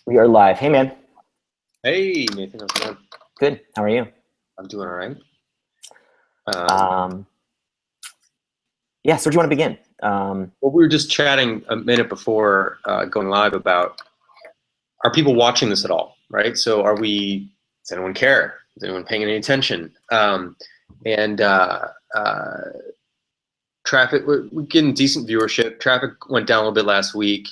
We are live. Hey, man. Hey, Nathan, how's it going? Good. How are you? I'm doing all right. Um, yeah, so where do you want to begin? Well, we were just chatting a minute before going live about, are people watching this at all, right? So does anyone care? Is anyone paying any attention? And traffic, we're getting decent viewership. Traffic went down a little bit last week.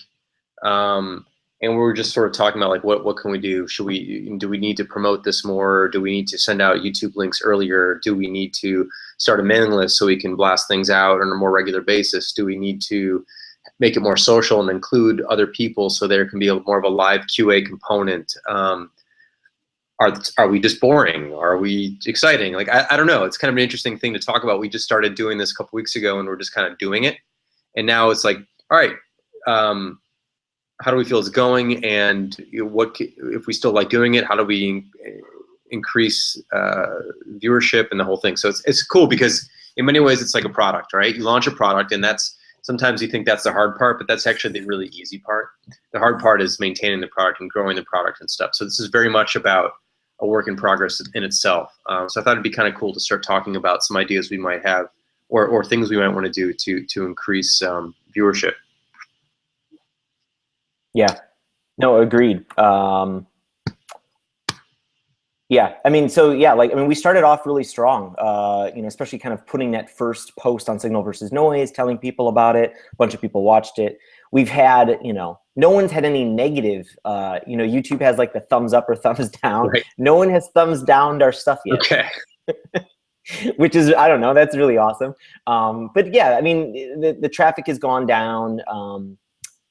Um, and we were just sort of talking about like, what can we do? Do we need to promote this more? Do we need to send out YouTube links earlier? Do we need to start a mailing list so we can blast things out on a more regular basis? Do we need to make it more social and include other people so there can be more of a live QA component? Are we just boring? Are we exciting? Like, I don't know. It's kind of an interesting thing to talk about. We just started doing this a couple weeks ago and we're just kind of doing it. And now it's like, all right, how do we feel it's going, and what if we still like doing it? How do we increase viewership and the whole thing? So it's cool because in many ways it's like a product, right? You launch a product, and that's sometimes you think that's the hard part, but that's actually the really easy part. The hard part is maintaining the product and growing the product and stuff. So this is very much about a work in progress in itself. So I thought it'd be kind of cool to start talking about some ideas we might have, or things we might want to do to increase viewership. Yeah. No, agreed. Yeah, I mean, so yeah, we started off really strong, especially kind of putting that first post on Signal versus Noise, telling people about it. A bunch of people watched it. We've had, no one's had any negative, YouTube has like the thumbs up or thumbs down. Right. No one has thumbs downed our stuff yet. Okay. Which is, I don't know, that's really awesome. But yeah, I mean, the traffic has gone down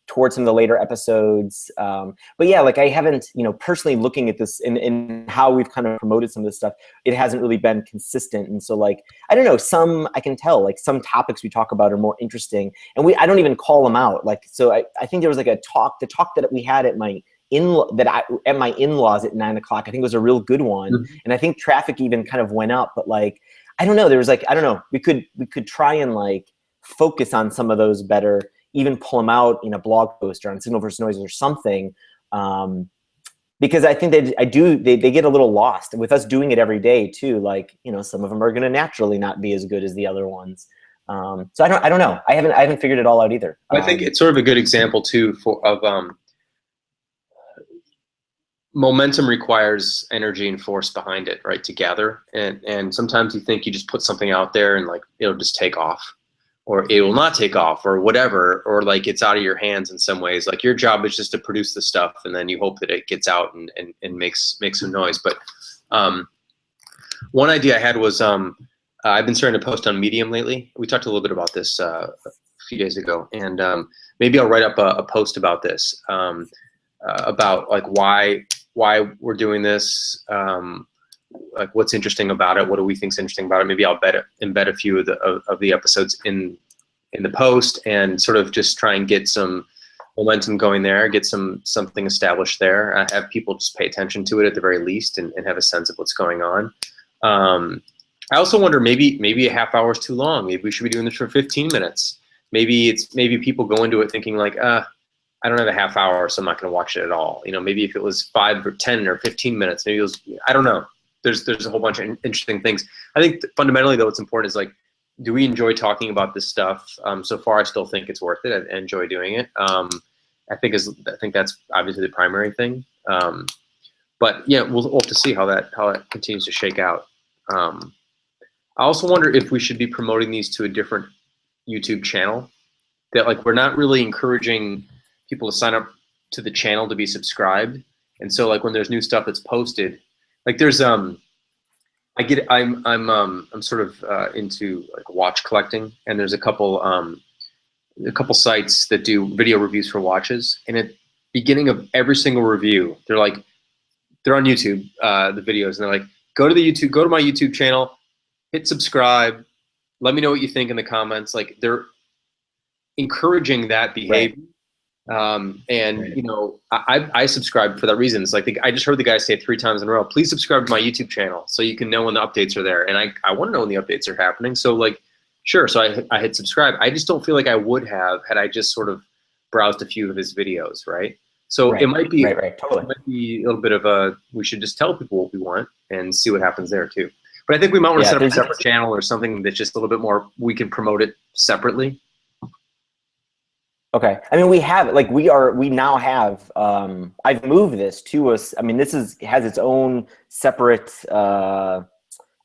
towards some of the later episodes. But yeah, like I haven't, personally looking at this and how we've kind of promoted some of this stuff, it hasn't really been consistent. And so like, I don't know, I can tell like some topics we talk about are more interesting, and I don't even call them out. Like, so I think there was like the talk that we had at my in-laws at 9 o'clock, I think was a real good one. Mm-hmm. And I think traffic even kind of went up, but like, I don't know, there was like, I don't know, we could try and like focus on some of those better, even pull them out in a blog post or on Signal versus Noise or something. Because I think they get a little lost with us doing it every day too. Like, some of them are going to naturally not be as good as the other ones. So I don't know. I haven't figured it all out either. I think it's sort of a good example too of momentum requires energy and force behind it, right? To gather, and sometimes you think you just put something out there and like it'll just take off, or it will not take off, or whatever, or like it's out of your hands in some ways. Like your job is just to produce the stuff, and then you hope that it gets out and makes some noise. But one idea I had was I've been starting to post on Medium lately. We talked a little bit about this a few days ago, and maybe I'll write up a post about this, about like why we're doing this, like what's interesting about it, what do we think's interesting about it. Maybe I'll embed a few of the episodes in the post, and sort of just try and get some momentum going there, get something established there. I have people just pay attention to it at the very least, and have a sense of what's going on. I also wonder, maybe a half hour is too long. Maybe we should be doing this for 15 minutes. Maybe people go into it thinking like, I don't have a half hour, so I'm not going to watch it at all. Maybe if it was 5 or 10 or 15 minutes, maybe it was, I don't know. There's a whole bunch of interesting things. I think fundamentally though, what's important is like, do we enjoy talking about this stuff? So far, I still think it's worth it. I enjoy doing it. I think that's obviously the primary thing. But yeah, we'll have to see how that continues to shake out. I also wonder if we should be promoting these to a different YouTube channel. That like we're not really encouraging people to sign up to the channel to be subscribed, and so like when there's new stuff that's posted, like there's I'm sort of into like watch collecting, and there's a couple sites that do video reviews for watches, and at beginning of every single review, they're on YouTube, the videos, and they're like, go to my YouTube channel, hit subscribe, let me know what you think in the comments. Like they're encouraging that behavior. Right. I subscribe for that reason. It's like I just heard the guy say it 3 times in a row, please subscribe to my YouTube channel so you can know when the updates are there. And I want to know when the updates are happening. So like, sure. So I hit subscribe. I just don't feel like I would have had I just sort of browsed a few of his videos, right? So Right, right, totally. it might be a little bit of a, we should just tell people what we want and see what happens there too. But I think we might want to Yeah, set up a there's separate channel or something that's just a little bit more, we can promote it separately. okay. I mean, we now have, I've moved this to us. I mean, has its own separate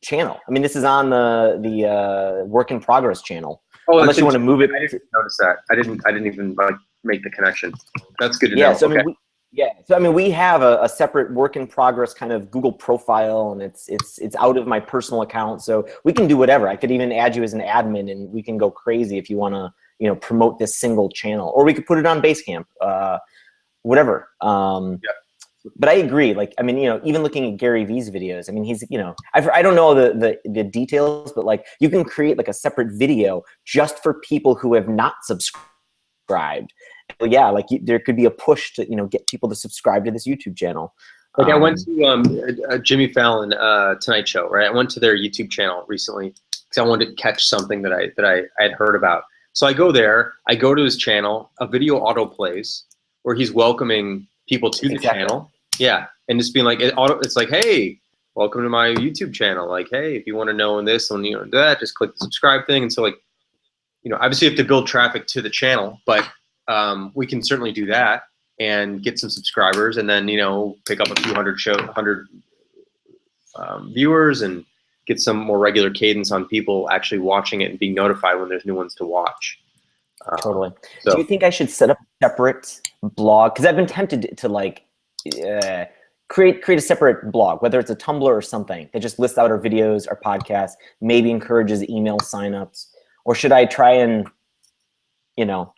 channel. I mean, this is on the work in progress channel. Oh, that's Unless you want to interesting. move it I didn't notice that. I didn't even like make the connection. That's good to yeah, know. so I Okay. mean, we have a separate work in progress kind of Google profile, and it's out of my personal account, so we can do whatever. I could even add you as an admin, and we can go crazy if you want to, promote this single channel, or we could put it on Basecamp, whatever. Yeah. But I agree. Like, I mean, even looking at Gary V's videos, I mean, he's, I don't know the details, but like, you can create like a separate video just for people who have not subscribed. Yeah, like there could be a push to get people to subscribe to this YouTube channel. Like I went to Jimmy Fallon Tonight Show, right? I went to their YouTube channel recently because I wanted to catch something that I had heard about. So I go there, I go to his channel, a video auto plays where he's welcoming people to the channel. Yeah, and just being like, it's like, hey, welcome to my YouTube channel. Like, hey, if you want to know this and that, just click the subscribe thing. And so, like, obviously you have to build traffic to the channel, but we can certainly do that and get some subscribers, and then pick up a few hundred viewers and get some more regular cadence on people actually watching it and being notified when there's new ones to watch. Totally. So, do you think I should set up a separate blog? Because I've been tempted to like create a separate blog, whether it's a Tumblr or something that just lists out our videos, our podcasts, maybe encourages email signups, or should I try and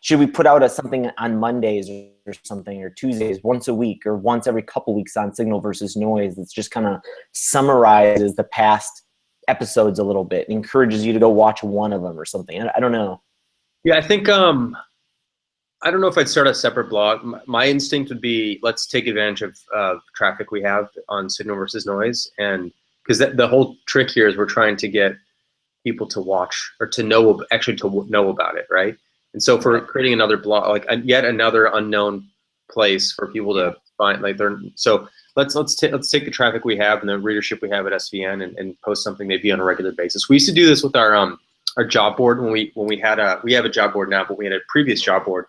should we put out something on Mondays or something, or Tuesdays, once a week, or once every couple weeks on Signal versus Noise? That's just kind of summarizes the past episodes a little bit, encourages you to go watch one of them or something. I don't know. yeah, I think I don't know if I'd start a separate blog. My instinct would be, let's take advantage of traffic we have on Signal versus Noise, and because the whole trick here is we're trying to get people to watch or to know about it, right? And so for creating another blog, like yet another unknown place for people to find, like so let's take the traffic we have and the readership we have at SVN and post something maybe on a regular basis. We used to do this with our job board when we have a job board now, but we had a previous job board.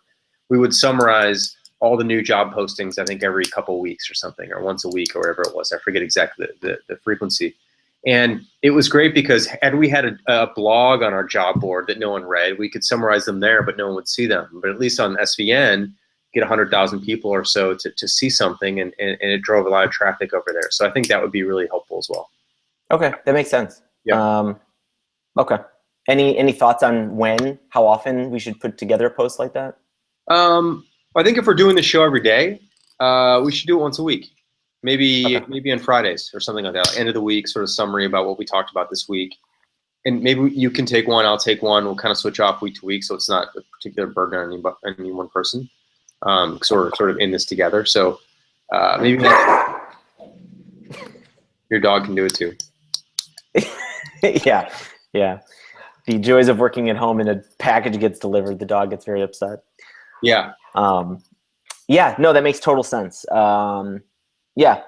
We would summarize all the new job postings, I think every couple of weeks or something, or once a week or whatever it was. I forget exactly the frequency. And it was great because had we had a blog on our job board that no one read, we could summarize them there, but no one would see them. But at least on SVN, get 100,000 people or so to see something, and it drove a lot of traffic over there. So I think that would be really helpful as well. Okay, that makes sense. Yeah. Okay. Any thoughts on how often we should put together a post like that? I think if we're doing the show every day, we should do it once a week. Maybe on Fridays or something like that. End of the week, sort of summary about what we talked about this week. And maybe you can take one, I'll take one. We'll kind of switch off week to week, so it's not a particular burden on any one person. Because we're sort of in this together. So maybe your dog can do it too. Yeah. The joys of working at home and a package gets delivered, the dog gets very upset. Yeah. Yeah, no, that makes total sense. Yeah.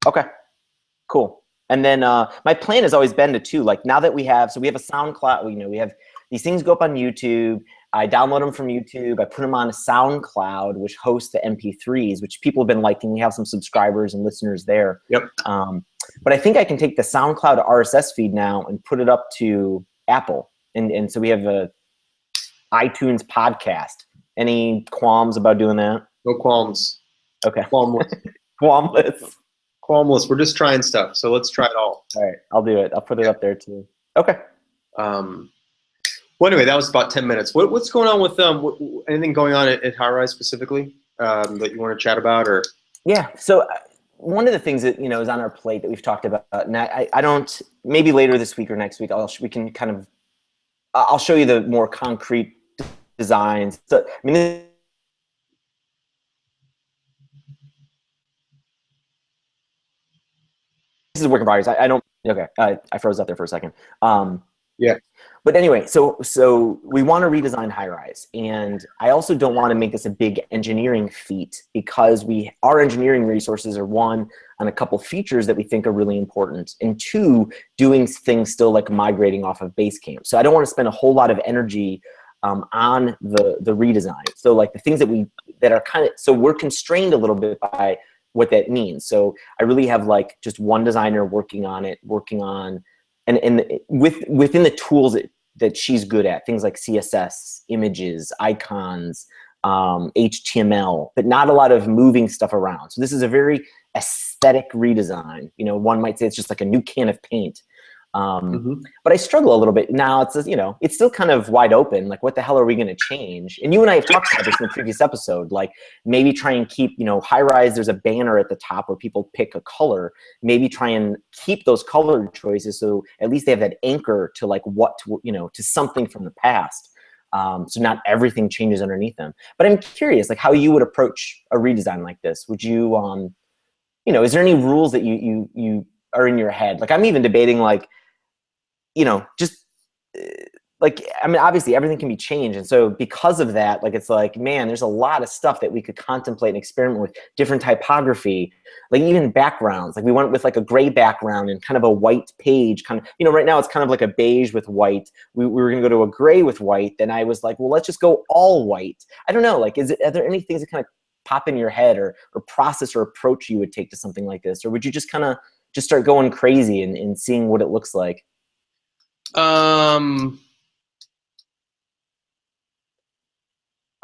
Okay. Cool. And then my plan has always been to like, now that we have a SoundCloud, we have these things go up on YouTube. I download them from YouTube. I put them on a SoundCloud, which hosts the MP3s, which people have been liking. We have some subscribers and listeners there. Yep. But I think I can take the SoundCloud RSS feed now and put it up to Apple. And so we have a iTunes podcast. Any qualms about doing that? No qualms. Okay. Qualmless. Qualmless. Qualmless. We're just trying stuff, so let's try it all. All right, I'll do it. I'll put it up there too. Okay. Well, anyway, that was about 10 minutes. What's going on with anything going on at High Rise specifically that you want to chat about, or? Yeah. So one of the things that is on our plate that we've talked about, and I don't, maybe later this week or next week, we can kind of, I'll show you the more concrete designs. So I mean, this is a work in progress. I don't. Okay, I froze up there for a second. Yeah. But anyway, so we want to redesign high rise, and I also don't want to make this a big engineering feat because our engineering resources are one on a couple features that we think are really important, and two, doing things still like migrating off of Basecamp. So I don't want to spend a whole lot of energy on the redesign. So like the things that are kind of, so we're constrained a little bit by what that means. So I really have like just one designer working on it, and within the tools that she's good at, things like CSS, images, icons, HTML, but not a lot of moving stuff around. So this is a very aesthetic redesign. You know, one might say it's just like a new can of paint. But I struggle a little bit now. It's, you know, it's still kind of wide open. Like, what the hell are we going to change? And you and I have talked about this in the previous episode. Like, maybe try and keep, you know, high rise. There's a banner at the top where people pick a color. Maybe try and keep those color choices so at least they have that anchor to like to something from the past. So not everything changes underneath them. But I'm curious, like, how you would approach a redesign like this. Would you, you know, is there any rules that you are in your head? Like, I'm even debating, like, you know, just like, I mean, obviously everything can be changed. And so because of that, like, it's like, man, there's a lot of stuff that we could contemplate and experiment with, different typography, like even backgrounds. Like we went with like a gray background and kind of a white page, kind of, you know, right now it's kind of like a beige with white. We were going to go to a gray with white. Then I was like, well, let's just go all white. I don't know. Like, are there any things that kind of pop in your head or process or approach you would take to something like this? Or would you just kind of just start going crazy and seeing what it looks like? I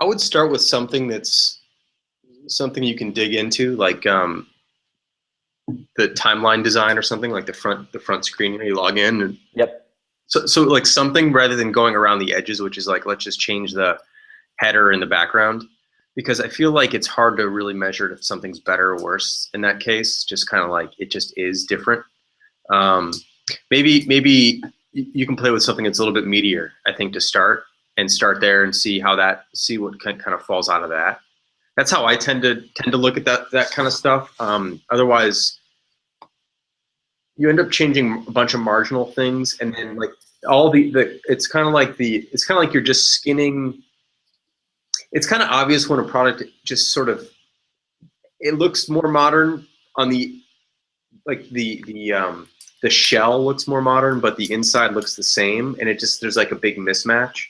would start with something that's something you can dig into, like the timeline design or something, like the front screen where you log in. And Yep. so like something rather than going around the edges, which is like, let's just change the header in the background, because I feel like it's hard to really measure if something's better or worse in that case. Just kind of like, it just is different. Maybe you can play with something that's a little bit meatier, I think, to start there and see what kind of falls out of that. That's how I tend to look at that kind of stuff. Otherwise, you end up changing a bunch of marginal things, and then like all it's kind of like you're just skinning. It's kind of obvious when a product just sort of, it looks more modern on the shell looks more modern, but the inside looks the same, and there's like a big mismatch.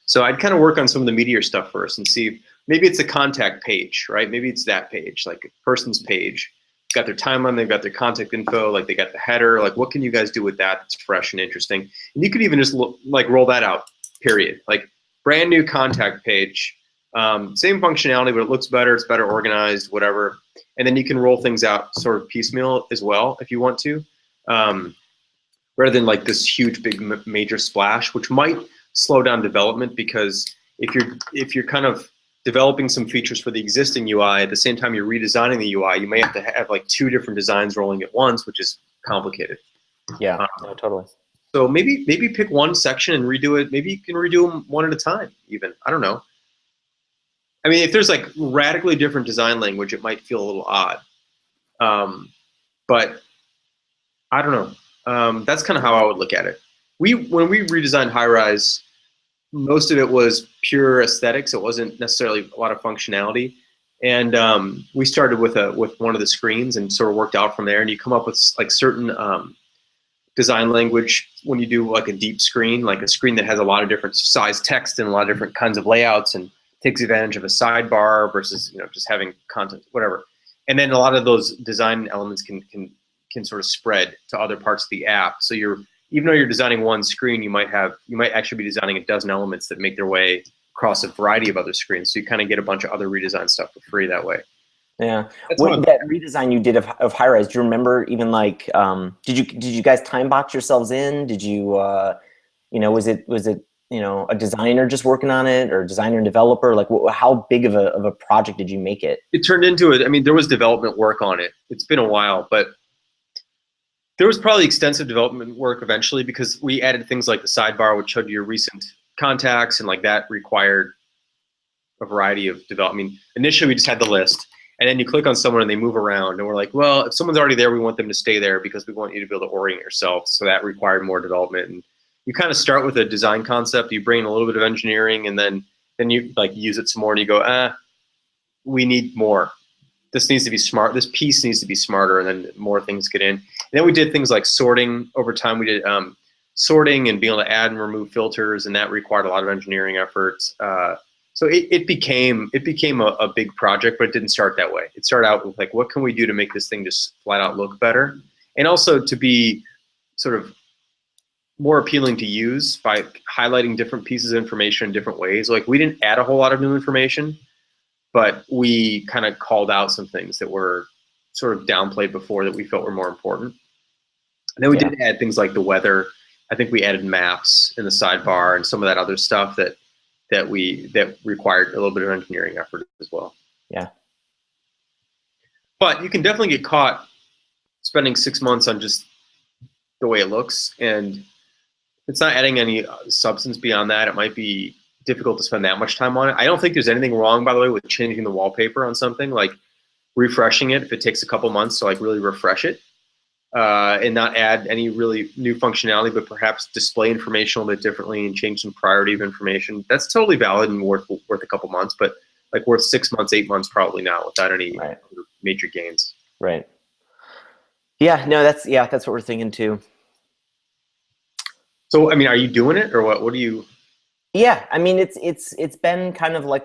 So I'd kind of work on some of the meatier stuff first and see if maybe it's a contact page, right? Maybe it's that page, like a person's page. It's got their timeline, they've got their contact info, like they got the header. Like, what can you guys do with that that's fresh and interesting? And you could even just roll that out, period. Like, brand new contact page, same functionality, but it looks better, it's better organized, whatever. And then you can roll things out sort of piecemeal as well if you want to. Rather than like this huge big major splash, which might slow down development, because if you're kind of developing some features for the existing UI at the same time you're redesigning the UI, you may have to have like two different designs rolling at once, which is complicated. Yeah, no, totally. So maybe pick one section and redo it. Maybe you can redo them one at a time even. I don't know. I mean, if there's like radically different design language, it might feel a little odd. But I don't know. That's kind of how I would look at it. When we redesigned High Rise, most of it was pure aesthetics. It wasn't necessarily a lot of functionality. And we started with one of the screens and sort of worked out from there. And you come up with like certain design language when you do like a deep screen, like a screen that has a lot of different size text and a lot of different kinds of layouts and takes advantage of a sidebar versus just having content, whatever. And then a lot of those design elements can sort of spread to other parts of the app. So even though you're designing one screen, you might actually be designing a dozen elements that make their way across a variety of other screens. So you kind of get a bunch of other redesign stuff for free that way. Yeah. That redesign you did of High Rise, do you remember even like, did you guys time box yourselves in? Did you, was it a designer just working on it, or a designer and developer? Like, how big of a project did you make it? It turned into it. I mean, there was development work on it. It's been a while, but there was probably extensive development work eventually, because we added things like the sidebar, which showed you your recent contacts, and like that required a variety of development. I mean, initially we just had the list, and then you click on someone and they move around, and we're like, well, if someone's already there, we want them to stay there because we want you to be able to orient yourself. So that required more development. And you kind of start with a design concept, you bring in a little bit of engineering, and then you like use it some more, and you go, we need more. This needs to be smart. This piece needs to be smarter, and then more things get in. And then we did things like sorting over time. We did sorting and being able to add and remove filters, and that required a lot of engineering efforts. So it became a big project, but it didn't start that way. It started out with like, what can we do to make this thing just flat out look better, and also to be sort of more appealing to use by highlighting different pieces of information in different ways. Like, we didn't add a whole lot of new information, but we kind of called out some things that were sort of downplayed before that we felt were more important. And then we did add things like the weather. I think we added maps in the sidebar and some of that other stuff that required a little bit of engineering effort as well. Yeah. But you can definitely get caught spending 6 months on just the way it looks, and it's not adding any substance beyond that. It might be difficult to spend that much time on it. I don't think there's anything wrong, by the way, with changing the wallpaper on something, like refreshing it if it takes a couple months to like really refresh it, and not add any really new functionality, but perhaps display information a little bit differently and change some priority of information. That's totally valid and worth a couple months, but like worth 6 months, 8 months, probably not, without any major gains. Right. Yeah, no, that's what we're thinking too. So, I mean, are you doing it, or what do you? Yeah, I mean, it's been kind of like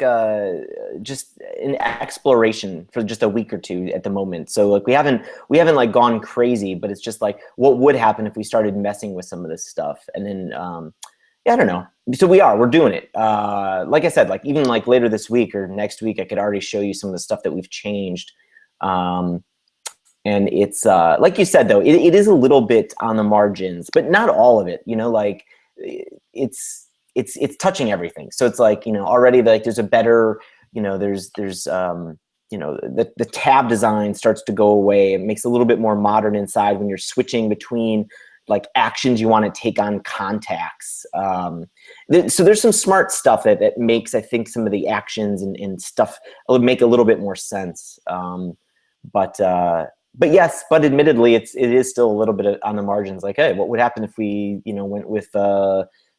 just an exploration for just a week or two at the moment. So like we haven't like gone crazy, but it's just like, what would happen if we started messing with some of this stuff? And then I don't know. So we're doing it. Like I said, like even like later this week or next week, I could already show you some of the stuff that we've changed. And it's like you said though, it is a little bit on the margins, but not all of it. You know, like it's touching everything. So it's like, you know, already like there's a better, you know, there's you know, the tab design starts to go away. It makes it a little bit more modern inside when you're switching between like actions you want to take on contacts. So there's some smart stuff that makes, I think, some of the actions and stuff make a little bit more sense. But yes, but admittedly, it is still a little bit on the margins. Like, hey, what would happen if we, you know, went with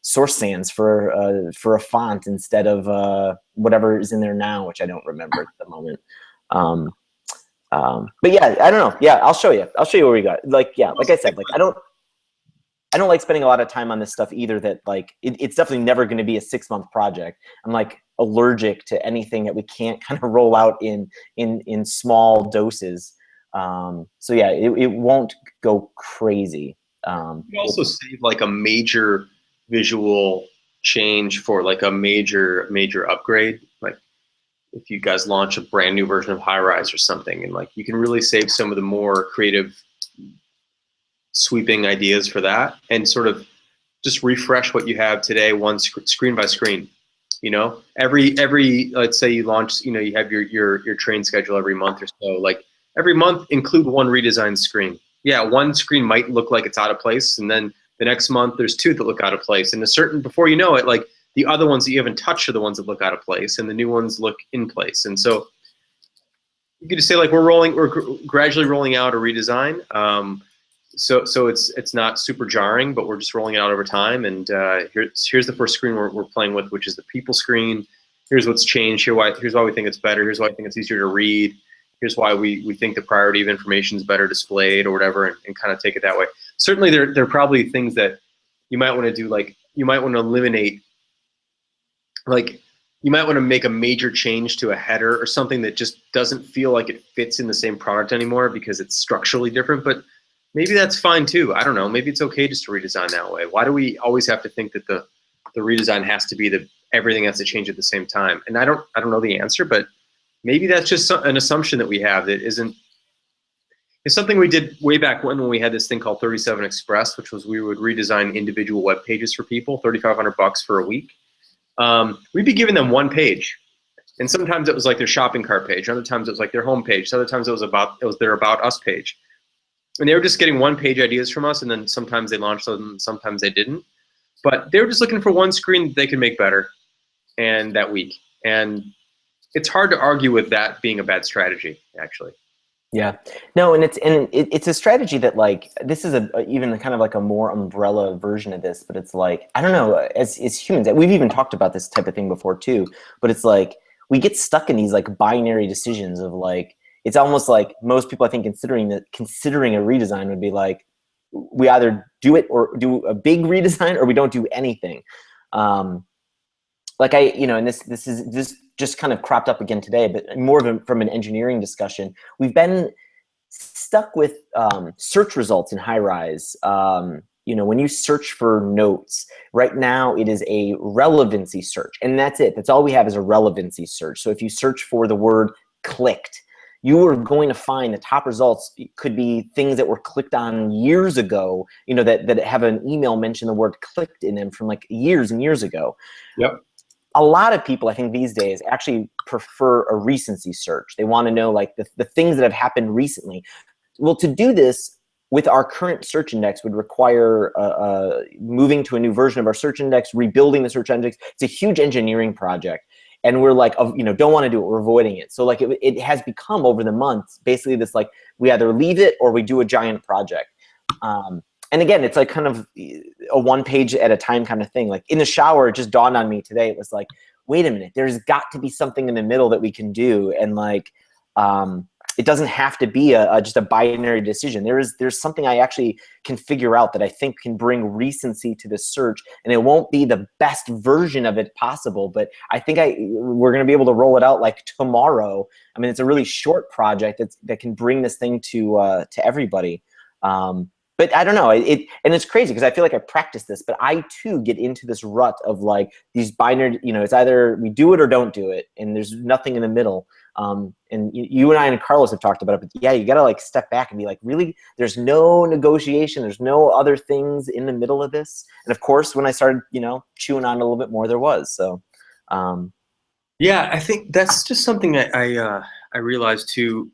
source sans for a font instead of whatever is in there now, which I don't remember at the moment. But yeah, I don't know. Yeah, I'll show you what we got. Like, yeah, like I said, like I don't like spending a lot of time on this stuff either. That like it's definitely never going to be a 6-month project. I'm like allergic to anything that we can't kind of roll out in small doses. So yeah, it won't go crazy. You also save like a major visual change for like a major upgrade. Like if you guys launch a brand new version of High Rise or something, and like you can really save some of the more creative sweeping ideas for that, and sort of just refresh what you have today, screen by screen. You know, every let's say you launch, you know, you have your train schedule every month or so. Like every month, include one redesigned screen. Yeah, one screen might look like it's out of place, and then the next month there's 2 that look out of place, and before you know it, like the other ones that you haven't touched are the ones that look out of place, and the new ones look in place. And so you could just say like we're gradually rolling out a redesign. So it's not super jarring, but we're just rolling it out over time. And here's the first screen we're playing with, which is the people screen. Here's what's changed. Here's why we think it's better. Here's why I think it's easier to read. Here's why we think the priority of information is better displayed or whatever, and kind of take it that way. Certainly there are probably things that you might want to do, like you might want to eliminate, like you might want to make a major change to a header or something that just doesn't feel like it fits in the same product anymore because it's structurally different, but maybe that's fine too. I don't know, maybe it's okay just to redesign that way. Why do we always have to think that the redesign has to be everything has to change at the same time? And I don't know the answer, but maybe that's just an assumption that we have that isn't. It's something we did way back when we had this thing called 37 Express, which was we would redesign individual web pages for people, $3,500 for a week. We'd be giving them one page, and sometimes it was like their shopping cart page, other times it was like their home page, other times it was their About Us page, and they were just getting one-page ideas from us, and then sometimes they launched them, sometimes they didn't, but they were just looking for one screen that they could make better, and that week, and it's hard to argue with that being a bad strategy, actually. Yeah, no, and it's a strategy that like this is even kind of like a more umbrella version of this, but it's like I don't know, as humans we've even talked about this type of thing before too, but it's like we get stuck in these like binary decisions of like it's almost like most people I think considering a redesign would be like we either do it or do a big redesign or we don't do anything. Like and this just kind of cropped up again today, but more of from an engineering discussion. We've been stuck with search results in high rise. When you search for notes, right now it is a relevancy search, and that's it. That's all we have is a relevancy search. So if you search for the word clicked, you are going to find the top results could be things that were clicked on years ago, that have an email mention the word clicked in them from like years and years ago. Yep. A lot of people, I think these days, actually prefer a recency search. They want to know like the things that have happened recently. Well, to do this with our current search index would require moving to a new version of our search index, rebuilding the search index. It's a huge engineering project. And we're like, don't want to do it. We're avoiding it. So like it has become over the months, basically this like we either leave it or we do a giant project. And again, it's like kind of a one page at a time kind of thing. Like in the shower, it just dawned on me today. It was like, wait a minute, there's got to be something in the middle that we can do. And like, it doesn't have to be just a binary decision. There's something I actually can figure out that I think can bring recency to the search, and it won't be the best version of it possible, but I think we're going to be able to roll it out like tomorrow. I mean, it's a really short project that can bring this thing to everybody. But I don't know, and it's crazy because I feel like I practice this, but I too get into this rut of like these binary, it's either we do it or don't do it, and there's nothing in the middle. And you and I and Carlos have talked about it, but yeah, you got to like step back and be like, really, there's no negotiation, there's no other things in the middle of this. And of course, when I started, chewing on it a little bit more, there was. So, yeah, I think that's just something I realized too.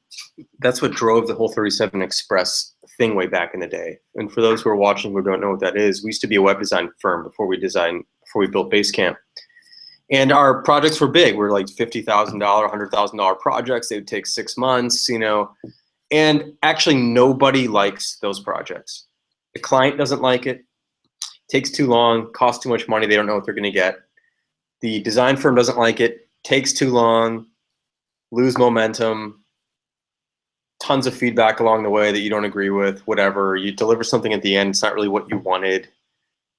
That's what drove the whole 37 Express thing way back in the day. And for those who are watching who don't know what that is, we used to be a web design firm before we built Basecamp. And our projects were big. We're like $50,000, $100,000 projects. They would take 6 months, and actually nobody likes those projects. The client doesn't like it. Takes too long, costs too much money. They don't know what they're going to get. The design firm doesn't like it. Takes too long, lose momentum, tons of feedback along the way that you don't agree with, whatever. You deliver something at the end, it's not really what you wanted.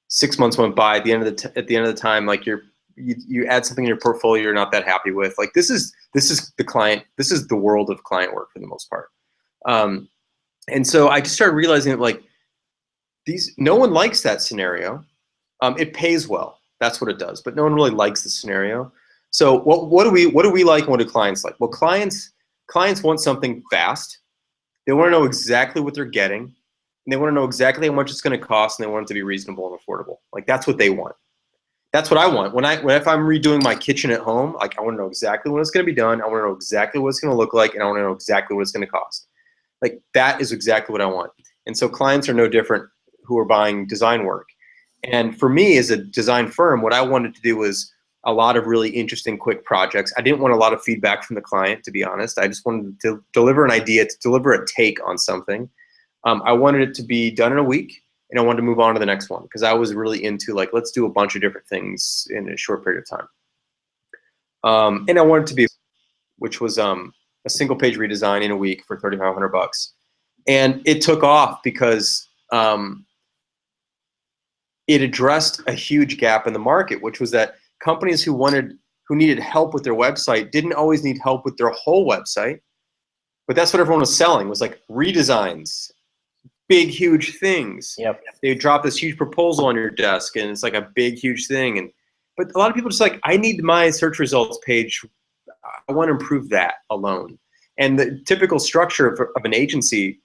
6 months went by. At the end of the time, like you add something in your portfolio you're not that happy with. Like this is the client. This is the world of client work for the most part. And so I just started realizing that like no one likes that scenario. It pays well. That's what it does. But no one really likes the scenario. So what do we like and what do clients like? Well, clients want something fast. They want to know exactly what they're getting, and they want to know exactly how much it's going to cost, and they want it to be reasonable and affordable. Like that's what they want. That's what I want. If I'm redoing my kitchen at home, like I want to know exactly when it's going to be done. I want to know exactly what it's going to look like, and I want to know exactly what it's going to cost. Like that is exactly what I want. And so clients are no different who are buying design work. And for me as a design firm, what I wanted to do was a lot of really interesting, quick projects. I didn't want a lot of feedback from the client, to be honest. I just wanted to deliver an idea, to deliver a take on something. I wanted it to be done in a week, and I wanted to move on to the next one because I was really into like, let's do a bunch of different things in a short period of time. And I wanted it to be, which was a single page redesign in a week for $3,500. And it took off because it addressed a huge gap in the market, which was that companies who needed help with their website didn't always need help with their whole website, but that's what everyone was selling, was like redesigns, big, huge things. Yep. They would drop this huge proposal on your desk, and it's like a big, huge thing. But a lot of people just like, I need my search results page. I want to improve that alone. And the typical structure of an agency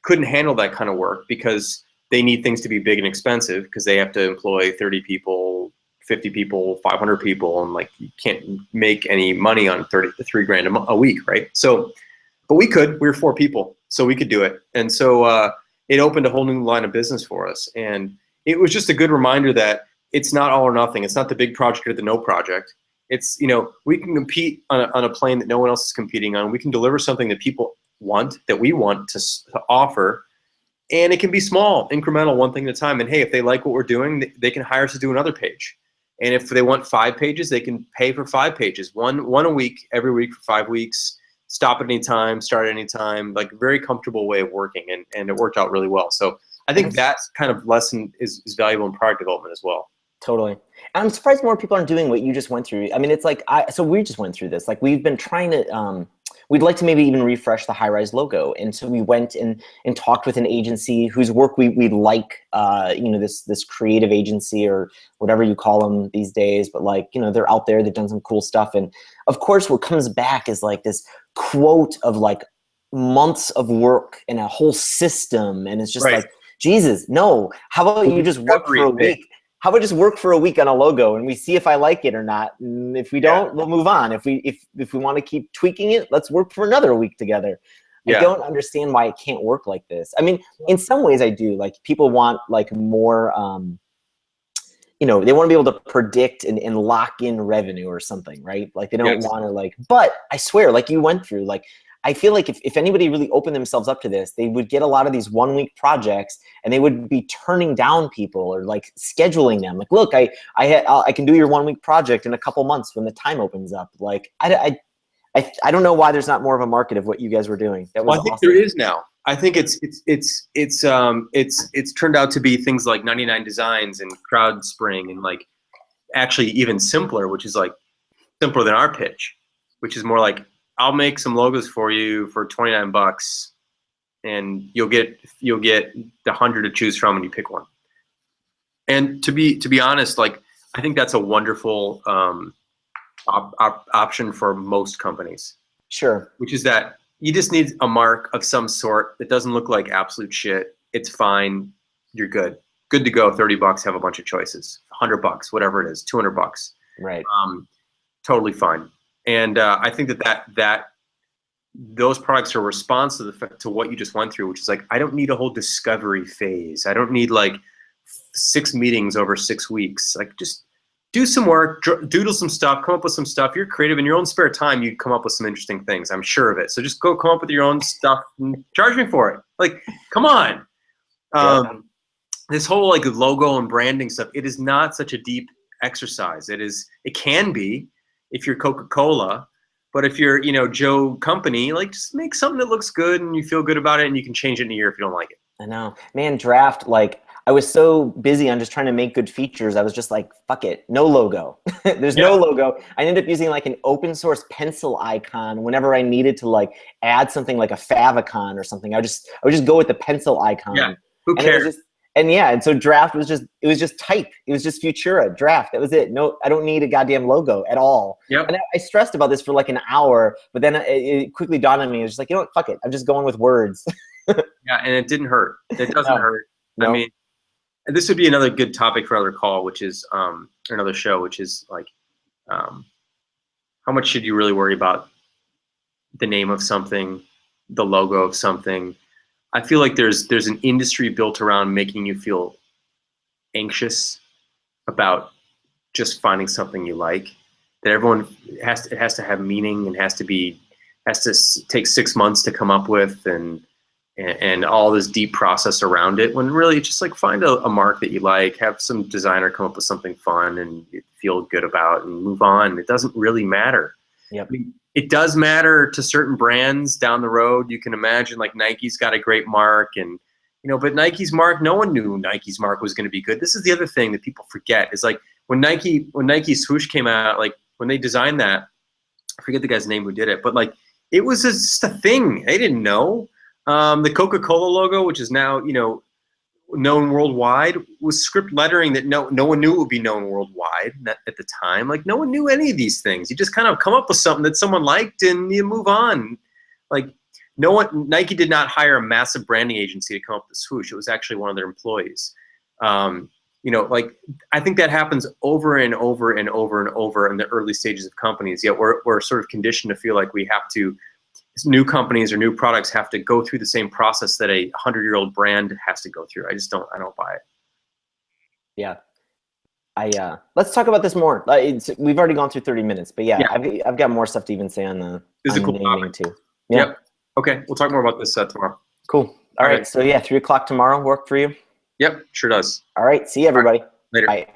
couldn't handle that kind of work because they need things to be big and expensive because they have to employ 30 people, 50 people, 500 people, and like you can't make any money on $3,000 a week, right? So, but we were 4 people, so we could do it. And so it opened a whole new line of business for us. And it was just a good reminder that it's not all or nothing. It's not the big project or the no project. It's, we can compete on a plane that no one else is competing on. We can deliver something that people want, that we want to offer. And it can be small, incremental, one thing at a time. And hey, if they like what we're doing, they can hire us to do another page. And if they want 5 pages, they can pay for 5 pages, one a week, every week for 5 weeks. Stop at any time, start at any time. Like, very comfortable way of working, and it worked out really well. So I think that kind of lesson is valuable in product development as well. Totally. I'm surprised more people aren't doing what you just went through. I mean, it's like, so we just went through this. Like, we've been trying to, we'd like to maybe even refresh the High Rise logo. And so we went and talked with an agency whose work we like, you know, this creative agency or whatever you call them these days. But like, you know, they're out there, they've done some cool stuff. And of course, what comes back is like this quote of like months of work and a whole system. And it's just like, Jesus, no, how about you just work for a week? How about just work for a week on a logo and we see if I like it or not. And if we don't, we'll move on. If we want to keep tweaking it, let's work for another week together. I don't understand why it can't work like this. I mean, in some ways I do. Like, people want like more, you know, they want to be able to predict and lock in revenue or something, right? Like, they don't want to like, but I swear, like you went through, like, I feel like if anybody really opened themselves up to this, they would get a lot of these 1-week projects and they would be turning down people or like scheduling them. Like, look, I can do your 1-week project in a couple months when the time opens up. Like, I don't know why there's not more of a market of what you guys were doing. That was I think awesome. there is now. I think it's turned out to be things like 99 Designs and CrowdSpring, and like actually even simpler, which is like simpler than our pitch, which is more like, I'll make some logos for you for $29, and you'll get the 100 to choose from, and you pick one. And to be honest, like, I think that's a wonderful option for most companies. Sure. Which is that you just need a mark of some sort that doesn't look like absolute shit. It's fine. You're good. Good to go. $30, have a bunch of choices. $100, whatever it is. $200. Right. Totally fine. And I think that those products are a response to what you just went through, which is like, I don't need a whole discovery phase. I don't need like 6 meetings over 6 weeks. Like, just do some work, doodle some stuff, come up with some stuff. You're creative. In your own spare time, you'd come up with some interesting things. I'm sure of it. So just go come up with your own stuff and charge me for it. Like, come on. This whole like logo and branding stuff, it is not such a deep exercise. It can be, if you're Coca-Cola, but if you're, you know, Joe Company, like, just make something that looks good and you feel good about it, and you can change it in a year if you don't like it. I know, man. Draft, like, I was so busy on just trying to make good features. I was just like, fuck it, no logo. There's no logo. I ended up using like an open source pencil icon whenever I needed to like add something like a favicon or something. I would just go with the pencil icon. Yeah. Who cares? And so Draft was just, it was just type. It was just Futura, Draft. That was it. No, I don't need a goddamn logo at all. Yep. And I stressed about this for like an hour, but then it quickly dawned on me. It was just like, you know what, fuck it. I'm just going with words. Yeah, and it didn't hurt. It doesn't hurt. No. I mean, and this would be another good topic for another call, which is, or another show, which is like, how much should you really worry about the name of something, the logo of something? I feel like there's an industry built around making you feel anxious about just finding something you like. That everyone has to have meaning, and has to take 6 months to come up with, and all this deep process around it. When really, just like, find a mark that you like, have some designer come up with something fun and you feel good about, and move on. It doesn't really matter. Yep. I mean, it does matter to certain brands down the road. You can imagine like Nike's got a great mark, and you know, but Nike's mark, no one knew Nike's mark was going to be good. This is the other thing that people forget, is like when Nike swoosh came out, like when they designed that, I forget the guy's name who did it, but like it was just a thing. They didn't know. The Coca-Cola logo, which is now, you know, known worldwide, was script lettering that no one knew it would be known worldwide at the time. Like, no one knew any of these things. You just kind of come up with something that someone liked and you move on. Like, Nike did not hire a massive branding agency to come up with swoosh. It was actually one of their employees. You know, like, I think that happens over and over and over and over in the early stages of companies. Yet we're sort of conditioned to feel like we have to, new companies or new products have to go through the same process that a 100-year-old brand has to go through. I don't buy it. Yeah. Let's talk about this more. We've already gone through 30 minutes, but yeah. I've got more stuff to even say on the This is a cool naming topic. too. Yeah. Yep. Okay, we'll talk more about this tomorrow. Cool. All right. So yeah, 3 o'clock tomorrow work for you? Yep, sure does. All right. See you, everybody. Later. Bye.